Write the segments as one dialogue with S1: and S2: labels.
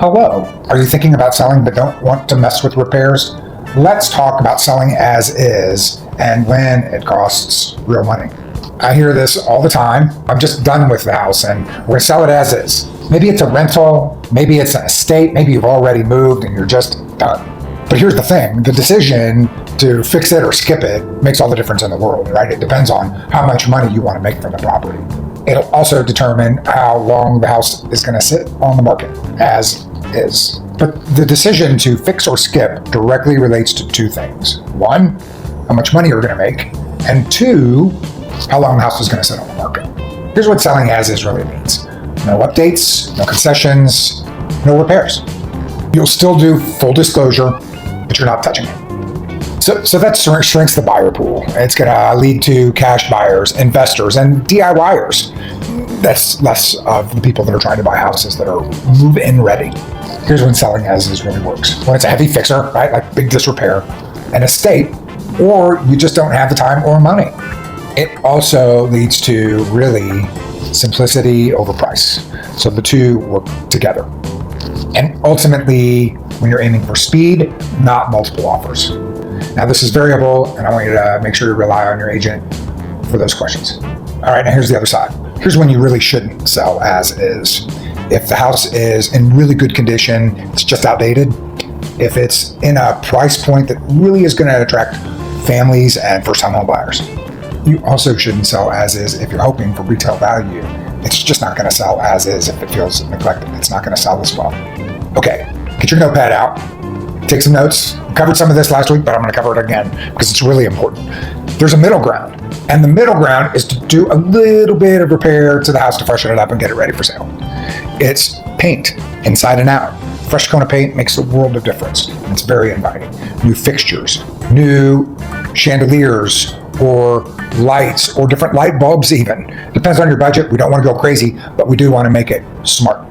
S1: Hello, are you thinking about selling but don't want to mess with repairs? Let's talk about selling as is and when it costs real money. I hear this all the time. I'm just done with the house and we're going to sell it as is. Maybe it's a rental, maybe it's an estate, maybe you've already moved and you're just done. But here's the thing, the decision to fix it or skip it makes all the difference in the world, right? It depends on how much money you want to make from the property. It'll also determine how long the house is going to sit on the market as is. But the decision to fix or skip directly relates to two things. One, how much money you're going to make, and two, how long the house is going to sit on the market. Here's what selling as is really means. No updates, no concessions, no repairs. You'll still do full disclosure, but you're not touching it. So that shrinks the buyer pool. It's going to lead to cash buyers, investors, and DIYers. That's less of the people that are trying to buy houses that are move-in ready. Here's when selling as is really works. When it's a heavy fixer, right, like big disrepair, an estate, or you just don't have the time or money. It also leads to really simplicity over price. So the two work together. And ultimately, when you're aiming for speed, not multiple offers. Now this is variable, and I want you to make sure you rely on your agent for those questions. All right, now here's the other side. Here's when you really shouldn't sell as is. If the house is in really good condition, it's just outdated. If it's in a price point that really is going to attract families and first-time home buyers. You also shouldn't sell as is if you're hoping for retail value. It's just not going to sell as is if it feels neglected. It's not going to sell as well. Okay, get your notepad out. Take some notes. I covered some of this last week, but I'm going to cover it again because it's really important. There's a middle ground, and the middle ground is to do a little bit of repair to the house to freshen it up and get it ready for sale. It's paint inside and out. Fresh coat of paint makes a world of difference. It's very inviting. New fixtures, new chandeliers, or lights, or different light bulbs even. Depends on your budget. We don't want to go crazy, but we do want to make it smart.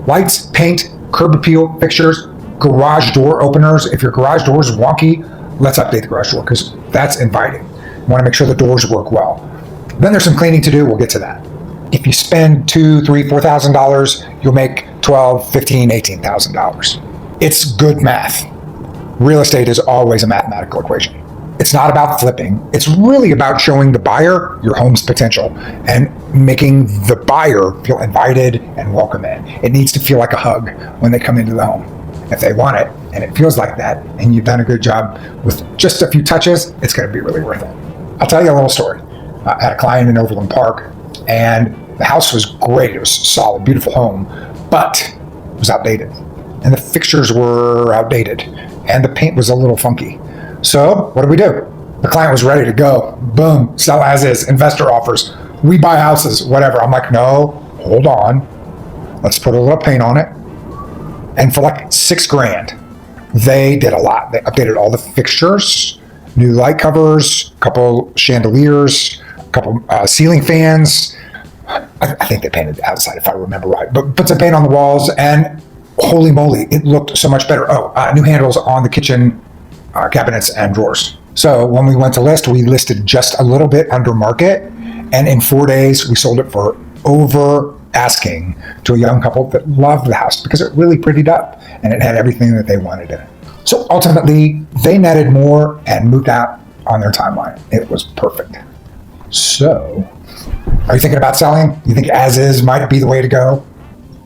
S1: Lights, paint, curb appeal fixtures, garage door openers. If your garage door is wonky, let's update the garage door because that's inviting. You want to make sure the doors work well. Then there's some cleaning to do. We'll get to that. If you spend $2,000, $3,000, $4,000, you'll make $12,000, $15,000, $18,000. It's good math. Real estate is always a mathematical equation. It's not about flipping. It's really about showing the buyer your home's potential and making the buyer feel invited and welcome in. It needs to feel like a hug when they come into the home. If they want it and it feels like that and you've done a good job with just a few touches, it's going to be really worth it. I'll tell you a little story. I had a client in Overland Park and the house was great. It was a solid, beautiful home, but it was outdated. And the fixtures were outdated and the paint was a little funky. So what do? The client was ready to go. Boom, sell as is, investor offers. We buy houses, whatever. I'm like, no, hold on. Let's put a little paint on it. And for like $6,000, they did a lot. They updated all the fixtures, new light covers, a couple chandeliers, a couple ceiling fans. I think they painted the outside if I remember right, but put some paint on the walls and holy moly, it looked so much better. New handles on the kitchen cabinets and drawers. So when we went to list, we listed just a little bit under market, and in 4 days we sold it for over asking to a young couple that loved the house because it really prettied up and it had everything that they wanted in it. So ultimately, they netted more and moved out on their timeline. It was perfect. So, are you thinking about selling? You think as is might be the way to go?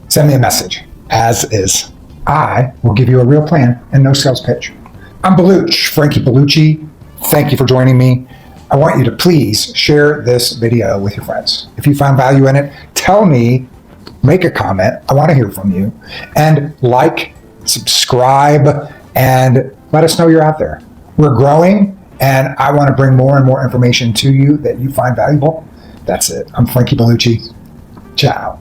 S1: Send me a message. As is. I will give you a real plan and no sales pitch. I'm Frankie Bellucci. Thank you for joining me. I want you to please share this video with your friends. If you found value in it, tell me, make a comment. I want to hear from you. And like, subscribe, and let us know you're out there. We're growing, and I want to bring more and more information to you that you find valuable. That's it. I'm Frankie Bellucci. Ciao.